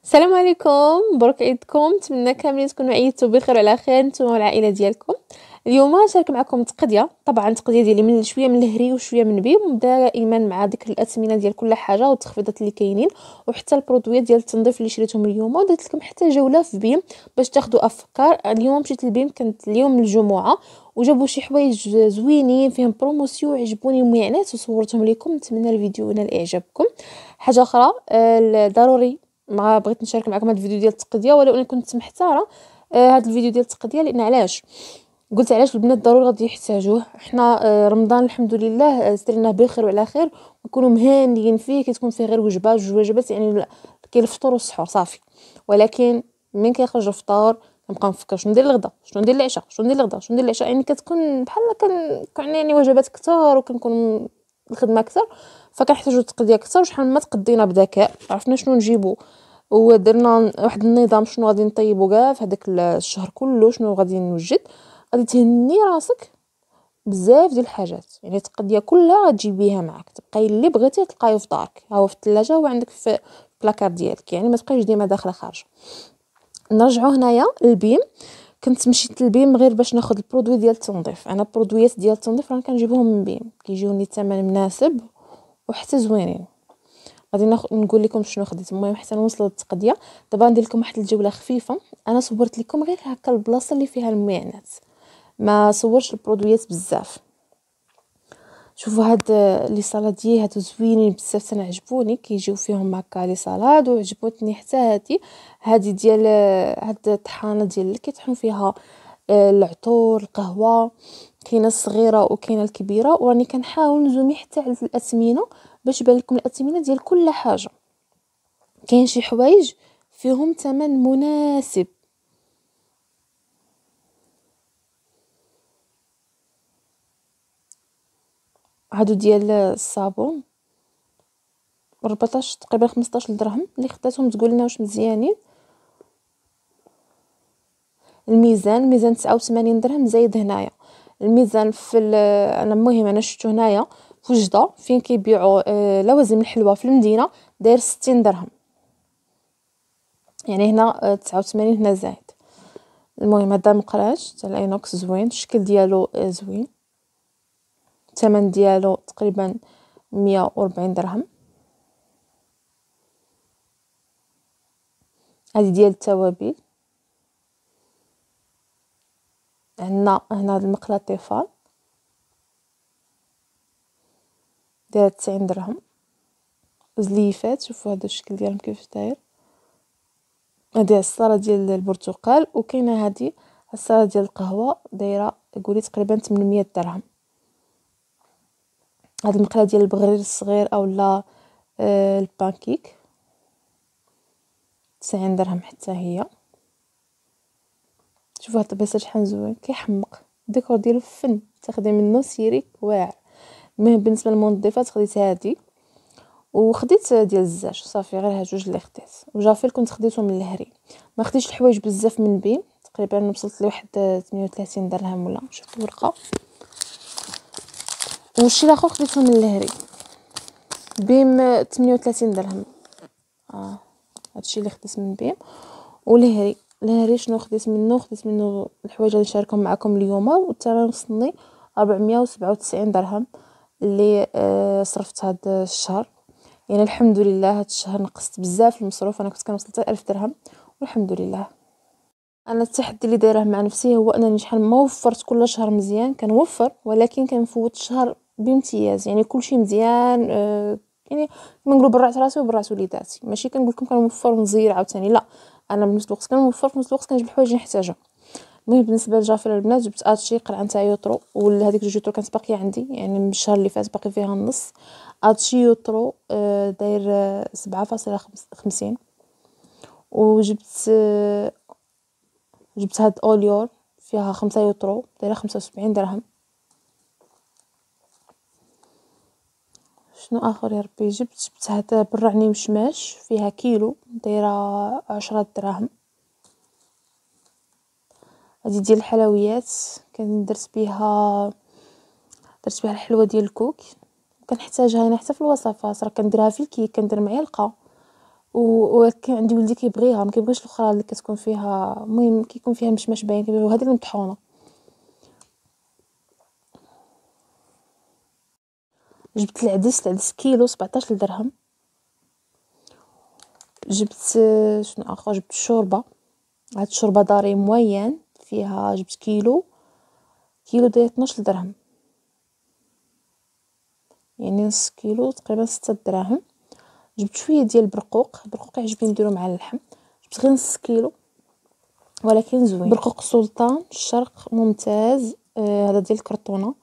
السلام عليكم، مبروك عيدكم. نتمنى كاملين تكونوا عيدتوا بخير وعلى خير نتوما والعائله ديالكم. اليوم غنشارك معكم تقديه، طبعا التقديه ديالي من شويه من الهري وشويه من بيم، دائما مع ذكر الاثمنه ديال كل حاجه والتخفيضات اللي كاينين، وحتى البرودويات ديال التنظيف اللي شريتهم اليوم، ودرت لكم حتى جوله في بيم باش تاخذوا افكار. اليوم مشيت لبيم، كانت اليوم الجمعه، وجابوا شي حوايج زوينين فيهم بروموسيون عجبوني ميعنات وصورتهم لكم. نتمنى الفيديو ينال اعجابكم. حاجه اخرى ضروري ما بغيت نشارك معكم هذا الفيديو ديال التقديه، ولو اني كنت محتاره هذا الفيديو ديال التقديه، لان علاش قلت علاش البنات ضروري غادي يحتاجوه. حنا رمضان الحمد لله استرناه بخير وعلى خير، ونكونوا مهانيين فيه. كتكون فيه غير وجبه جوج وجبات، يعني كاين الفطور والسحور صافي. ولكن من كيخرج الفطور كنبقى نفكر شنو ندير للغدا، شنو ندير للعشاء، شنو ندير للغدا، شنو ندير للعشاء. يعني كتكون بحال كان يعني وجبات كثار، وكنكون الخدمه كثر، فكنحتاجوا التقديه كثر. وشحال ما تقدينا بذكاء، عرفنا شنو نجيبو، ودرنا واحد النظام شنو غادي نطيبو كاع في هذاك الشهر كله، شنو غادي نوجد. غادي تهني راسك بزاف ديال الحاجات. يعني التقديه كلها غتجيبيها معك، تبقاي اللي بغيتي تلقايه في دارك، ها هو في الثلاجه، هو عندك في البلاكار ديالك، يعني ما تبقايش ديما داخله خارجه. نرجعوا هنايا للبيم. كنت مشيت للبيم غير باش ناخذ البرودوي ديال التنظيف. انا البرودويات ديال التنظيف راه كنجيبهم من بيم، كيجيوني الثمن مناسب وحتى زوينين. غادي نقول لكم شنو خديت. المهم حتى نوصلوا للتقديه. دابا ندير لكم واحد الجوله خفيفه. انا صورت لكم غير هكا البلاصه اللي فيها المعانات، ما صورش البرودويات بزاف. شوفوا هاد لي سالاديي هادو زوينين بزاف، انا عجبوني كيجيو فيهم هكا لي سالاد. وعجبتني حتى هادي ديال هاد الطحانه ديال اللي كيطحنوا فيها العطور، القهوه. كاينه الصغيره وكاينه الكبيره، وراني كنحاول نزومي حتى على الاثمنه باش يبان لكم الاثمنه ديال كل حاجه. كاين شي حوايج فيهم ثمن مناسب. هادو ديال الصابون 14 تقريبا 15 درهم، اللي خداتهم تقول لنا واش مزيانين. الميزان 89 درهم زايد هنايا. الميزان في انا المهم انا شفتو هنايا في وجده فين كيبيعوا لوازم الحلوى في المدينه، داير 60 درهم. يعني هنا 89، هنا زايد. المهم هذا مقراج تاع الاينوكس زوين، الشكل ديالو زوين. الثمن ديالو تقريبا 140 درهم. هذه ديال التوابل. عندنا هنا المقله طيفال داير 90 درهم. زليفات، شوفوا هذا الشكل ديالهم كيف داير. هذه الصاله ديال البرتقال، وكاينه هذه الصاله ديال القهوه دايره قولي تقريبا 800 درهم. هذه المقله ديال البغرير الصغير اولا البانكيك 90 درهم حتى هي. شوفوا هاد الطبيصه شحال زوين، كيحمق الديكور ديالو فن، تاخدي منه سيري واعر. المهم بالنسبه للمنظفات خديت هذه، وخديت ديال الزاج صافي، غير هاد جوج اللي خديت. وجافيل كنت خديتهم من الهري. ما خديتش الحوايج بزاف من بين، تقريبا وصلت لواحد 38 درهم ولا شوف الورقه. والشي الاخر خديته من الهري بيم 38 درهم. هادشي اللي خديت من بيم. والهري شنو خديت منه؟ خديت منه الحوايج اللي نشاركهم معكم اليوم، والثمن وصلني 497 درهم اللي صرفت هذا الشهر. يعني الحمد لله هذا الشهر نقصت بزاف المصروف. انا كنت كنوصل حتى 1000 درهم والحمد لله. انا التحدي اللي دايره مع نفسي هو انني شحال ما وفرت كل شهر مزيان كنوفر، ولكن كنفوت الشهر بامتياز. يعني كلشي مزيان. يعني كما نقولوا برعت راسي وبرعت وليداتي. ماشي كنقول لكم كنوفر ونزير عاوتاني، لا، انا بالنسبه للوقت كنوفر، في نفس الوقت كنجيب الحوايج اللي نحتاجها. المهم بالنسبه لجافر البنات جبت اتشي قرعه نتاع يوترو، وهذيك جوج يوترو كانت باقيه عندي، يعني من الشهر اللي فات باقي فيها النص. اتشي يوترو داير 7.50. وجبت هاد اوليور فيها 5 يوترو دايره 75 درهم. شنو اخر يا ربي؟ جبت هاد برعني مشماش فيها كيلو دايره 10 دراهم. هذه ديال الحلويات درت بها الحلوه ديال الكوك، كنحتاجها انا حتى في الوصفات. راه كنديرها في الكيك، كندير معلقه وكان عندي ولدي كيبغيها، ما كيبغيش الاخرى اللي كتكون فيها، المهم كيكون فيها مشماش باين، كيبغيو هذيك المطحونه. جبت العدس كيلو 17 درهم. جبت شنو اخر، جبت الشوربه، هاد الشوربه داري موين فيها، جبت كيلو داير 12 درهم، يعني نص كيلو تقريبا 6 دراهم. جبت شويه ديال البرقوق يعجبني نديرو مع اللحم، جبت غير نص كيلو ولكن زوين. برقوق سلطان الشرق ممتاز. هذا ديال الكرتونه،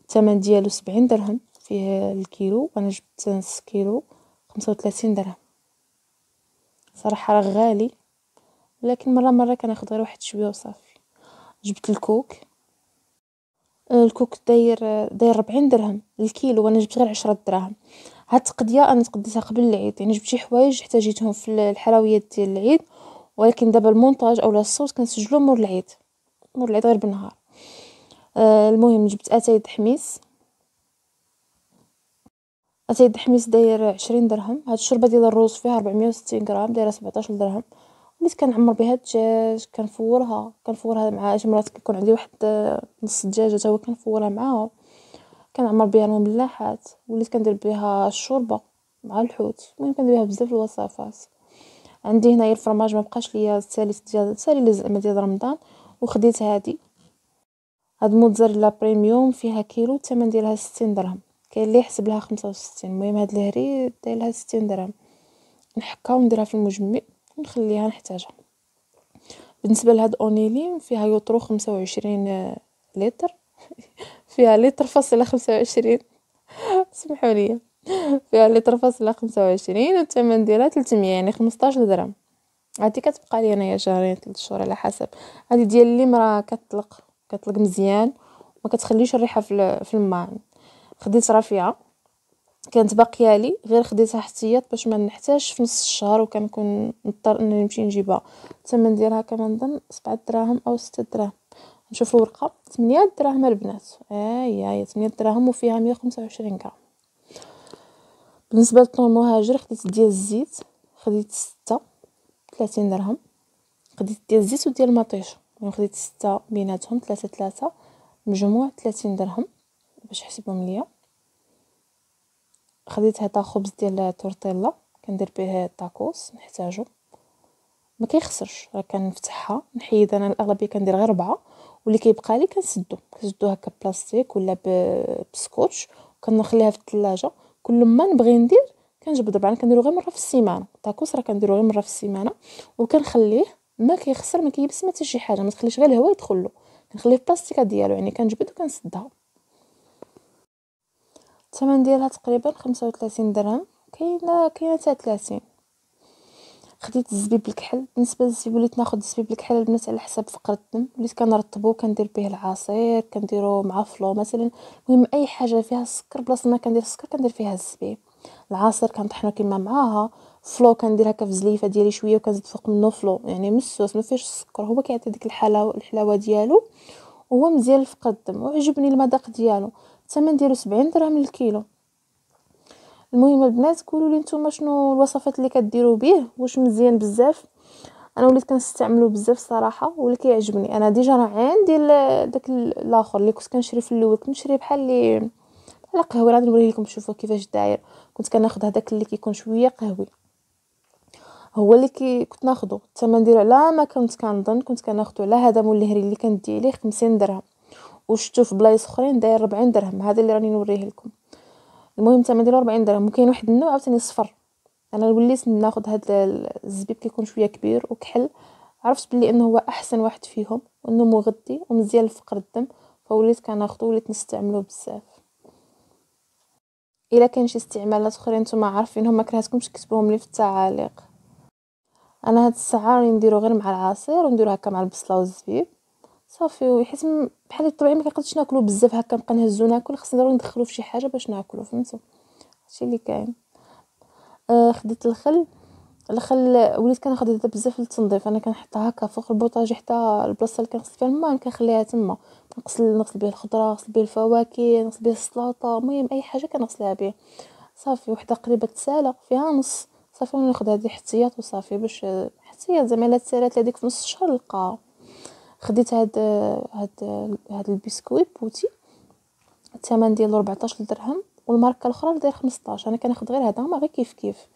الثمن ديالو 70 درهم فيه الكيلو، وانا جبت نص كيلو 35 درهم. صراحه راه غالي، لكن مره كناخذ غير واحد شويه وصافي. جبت الكوك داير 40 درهم الكيلو، وانا جبت غير 10 دراهم. هاد التقديه انا تقديتها قبل العيد، يعني جبت شي حوايج احتاجيتهم في الحلويات ديال العيد، ولكن دابا المونتاج اولا الصوت كنسجلو مور العيد غير بالنهار. المهم جبت اتاي دحميس داير 20 درهم. هاد الشوربه ديال الروز فيها 460 غرام دايره 17 درهم. وليت كنعمر بها الدجاج، كنفورها مع شي مرات كيكون عندي واحد نص دجاجه حتى هو كنفورها معاها، كنعمر بها المملحات، وليت كندير بها الشوربه مع الحوت. المهم كندير بها بزاف الوصفات. عندي هنايا الفرماج ما بقاش ليا سالي زعما ديال رمضان، وخديت هاد موتزاريلا بريميوم فيها كيلو، الثمن ديالها 60 درهم، كاين اللي يحسب لها 65. المهم هاد الهري داير لها 60 درهم. نحكها ونديرها في المجمع ونخليها نحتاجها. بالنسبه لهاد اونيلين فيها يوطرو 25 لتر فيها لتر فاصلة 25 سمحوا لي، فيها لتر فاصلة 25 والثمن ديالها 300 يعني 15 درهم. هادي كتبقى لي انايا شهرين 3 شهور على حسب. هادي ديال اللي راه كتطلق مزيان، ما كتخليش الريحه في الماء. خديت رافعه كانت باقيه لي، غير خديتها احتياط باش ما نحتاجش في نص الشهر، وكنكون نضطر انني نمشي نجيبها. الثمن ديالها كنظن 7 دراهم او 6 دراهم. نشوف الورقه 8 دراهم البنات. هي 8 دراهم وفيها 125 غرام. بالنسبه للطون المهاجر خديت ديال الزيت، خديت 30 درهم. خديت ديال الزيت وديال المطيش، يعني خديت 6 بيناتهم 3 مجموع 30 درهم باش حسبهم ليا. خديت هذا خبز ديال التورتيلا كندير به الطاكوس نحتاجو، ما كيخسرش، راه كنفتحها نحيد. انا الاغلبيه كندير غير 4، واللي كيبقى لي كنسدو هكا بلاستيك ولا بسكوتش، وكنخليها في الثلاجه. كل ما نبغي ندير كنجبد 4. كنديرو غير مره في السيمانه، الطاكوس راه كنديرو غير مره في السيمانه، وكنخليه ما كيخسر، ما كيبس ما حتى شي حاجه، ما تخليش غير الهواء يدخل له. كنخليه في البلاستيكه ديالو، يعني كنجبد وكنسدها. الثمن ديالها تقريبا 35 درهم، كاينه حتى 30. خديت الزبيب الكحل. بالنسبه للزبيب وليت ناخذ الزبيب الكحل البنات على حسب فقر الدم، وليت كنرطبو كندير به العصير، كنديرو مع فلو مثلا. المهم اي حاجه فيها السكر، بلاصه ما كندير السكر كندير فيها الزبيب. العصير كنطحنو كيما معاها. فلو كندير هكا في زليفه ديالي شويه وكنزيد فوق منه فلو، يعني مسوس ما فيهش السكر، هو كيعطي ديك الحلاوه ديالو، وهو مزيان لفقر الدم وعجبني المذاق ديالو. الثمن ديالو 70 درهم للكيلو. المهم البنات قولوا لي نتوما شنو الوصفات اللي كديروا به، واش مزيان بزاف. انا وليت كنستعملو بزاف صراحه، واللي كيعجبني انا ديجا راه عندي داك الاخر اللي كنت كنشري في الاول، كنشري بحال اللي على قهوه. غادي نوريه لكم تشوفوا كيفاش داير. كنت كناخذ هذاك اللي كيكون شويه قهوي، هو اللي كنت ناخذه. الثمن ديالو على ما كنت كنظن كنت كناخذه على هذا مول الهري اللي كندي عليه 50 درهم، وشفتو في بلايص اخرين داير 40 درهم. هذا اللي راني نوريه لكم. المهم الثمن ديالو 40 درهم. وكاين واحد النوع عاوتاني صفر. انا وليت ناخذ هذا الزبيب كيكون شويه كبير وكحل، عرفت بلي انه هو احسن واحد فيهم، وانه مغذي ومزيان لفقر الدم، فوليت كناخذو وليت نستعملوه بزاف. الا كاين شي استعمالات اخرين نتوما عارفينهم ما كرهتكمش كتبوهم لي في التعاليق. انا هاد الساعه راني نديرو غير مع العصير، ونديرو هكا مع البصله والزبيب صافي. ويحس بحال الطبيعي ما كنقدرش ناكلو بزاف هكا نبقى نهزو ناكل، خصني ضروري ندخلو في شي حاجه باش ناكلو، فهمتوا؟ هادشي اللي كاين. خديت الخل وليت كناخذ هذا بزاف للتنظيف. انا كنحطها هكا فوق البوطاجي حتى البلاصه اللي كنغسل فيها الماء كنخليها تما، نغسل بها الخضره، نغسل بها الفواكه، نغسل بها السلطه، المهم اي حاجه كنغسلها بها صافي. وحده قريبه تسالى فيها نص صافي ناخذ هذه احتياط وصافي باش احتياط زعما الا تسالات هذيك في نص الشهر نلقاها. خديت هاد البسكويت بوتي، الثمن ديالو 14 درهم، والماركه الاخرى داير 15. انا كناخذ غير هذا، هما غير كيف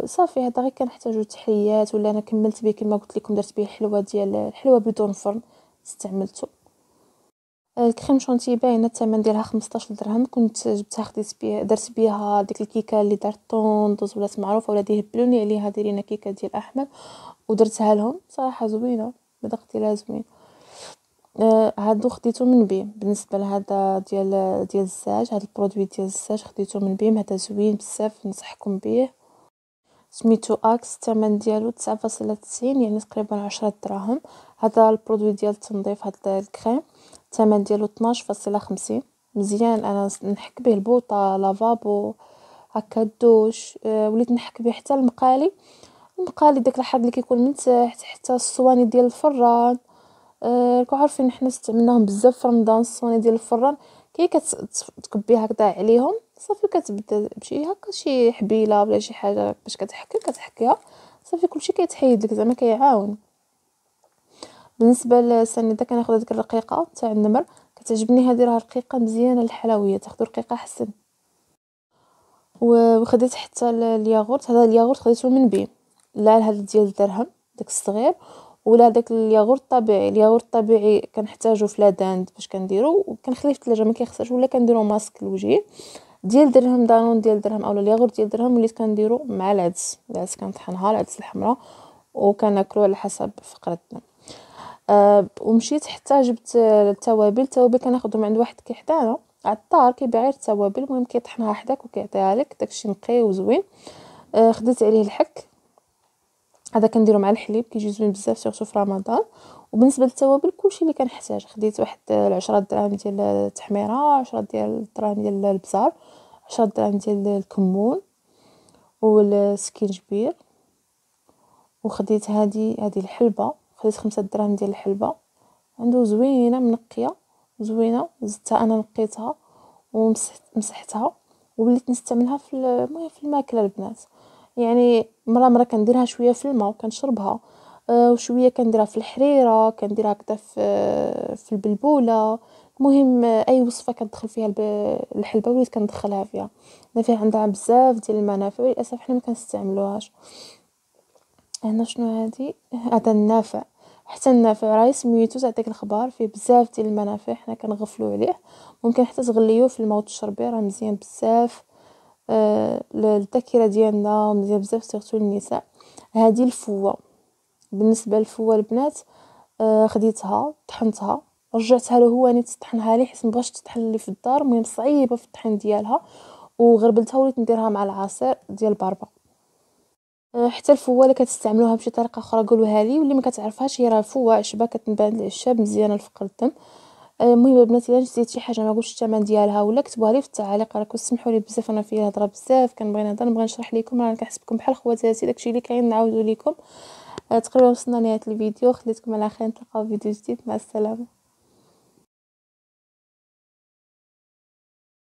صافي. هذا غير كنحتاجو تحليات، ولا انا كملت به كما قلت لكم درت به الحلوه بدون فرن استعملته. الكريم شونتي باينه الثمن ديالها 15 درهم، كنت جبتها خديت بها درت بها ديك الكيكه اللي دارت طوندوز ولات معروفه، ولا يهبلوني عليها دايرين كيكه ديال احمد ودرتها لهم صراحه زوينه، المذاق ديالها زوين. هادو خديته من بيم. بالنسبه لهذا ديال الزاج، هذا البرودوي ديال الزاج خديته من بيم، هذا زوين بزاف ننصحكم به. سميتو اكس، الثمن ديالو 9.90 يعني تقريبا 10 دراهم. هذا البرودوي ديال التنظيف، هذا الكريم الثمن ديالو 12.50. مزيان، انا نحك به البوطه، لافابو، هكا الدوش. وليت نحك به حتى المقالي داك الحاض اللي كيكون من تحت، حتى الصواني ديال الفران. راكم عارفين حنا استعملناهم بزاف في رمضان، الصواني ديال الفران كي كتكبي هكذا عليهم صافي، كتبدا بشي هكا شي حبيله ولا شي حاجه باش كتحكيها صافي كلشي كيتحيد لك، زعما كيعاون. بالنسبه للسنيده كناخذ ديك الرقيقه تاع النمر، كتعجبني هذه، راه رقيقه مزيانه للحلويات، تاخذوا رقيقه حسن. وخديت حتى الياغورت، هذا الياغورت خديته من بيم، لا هذا ديال درهم داك الصغير، ولا داك الياغورت الطبيعي. الياغورت الطبيعي كنحتاجو في لاداند باش كنديرو، وكنخليه في الثلاجه ما كيخسرش، ولا كنديرو ماسك لوجهي. ديال درهم دانون ديال درهم اولا الياغورت ديال درهم وليت كنديرو مع العدس كنطحنها العدس الحمراء وكناكلو على حسب فقرتنا. ومشيت حتى جبت التوابل كناخذهم من عند واحد كيحدانا عطار كيبيع غير التوابل، المهم كيطحنها حداك وكيعطيها لك، داكشي نقي وزوين. خديت عليه الحك، هذا كنديرو مع الحليب كيجي زوين بزاف سورتو في رمضان. وبالنسبه للتوابل كلشي اللي كنحتاج، خديت واحد 10 دراهم ديال التحميره، 10 ديال الدراهم ديال البزار، 10 دراهم ديال الكمون والسكينجبير. وخديت هذه الحلبه، خديت 5 دراهم ديال الحلبه، عنده زوينه منقيه زوينه، زدتها انا نقيتها ومسحتها ووليت نستعملها في الماكله البنات. يعني مره كنديرها شويه في الماء وكنشربها، وشويه كنديرها في الحريره، كنديرها هكذا في البلبوله. المهم اي وصفه كتدخل فيها الحلبه وليت كندخلها فيها، فيها عندها بزاف ديال المنافع، وللاسف حنا ما كنستعملوهاش. هنا شنو هذا النافع، حتى النافع راهي سميتو تعطيك الخبار، فيه بزاف ديال المنافع حنا كنغفلوا عليه. ممكن حتى تغليوه في الماء وتشربيه، راه مزيان بزاف للذاكره ديالنا، مزيان بزاف سورتو للنساء. هذه الفوه، بالنسبه للفوه البنات خديتها طحنتها، رجعتها له هو نيت تطحنها لي حيت مبغاش تطحن لي في الدار، المهم صعيبه في الطحن ديالها، وغربلتها وليت نديرها مع العصير ديال البربه. حتى الفوه اللي كتستعملوها بشي طريقه اخرى قولوها لي، واللي ما كتعرفهاش هي راه فوه عشبه كتنبان العشاب مزيانه لفقر الدم. المهم البنات الا نسيت شي حاجه ما قلتش الثمن ديالها ولا كتبوها لي في التعاليق، راكم سمحوا لي بزاف انا فيا هضره بزاف كنبغي نهضر نبغي نشرح لكم، راه كنحسبكم بحال خواتاتي داكشي اللي كاين نعاودو لكم. تقريبا وصلنا لنهايه الفيديو، خليتكم على خير، نتلاقاو في فيديو جديد، مع السلامه.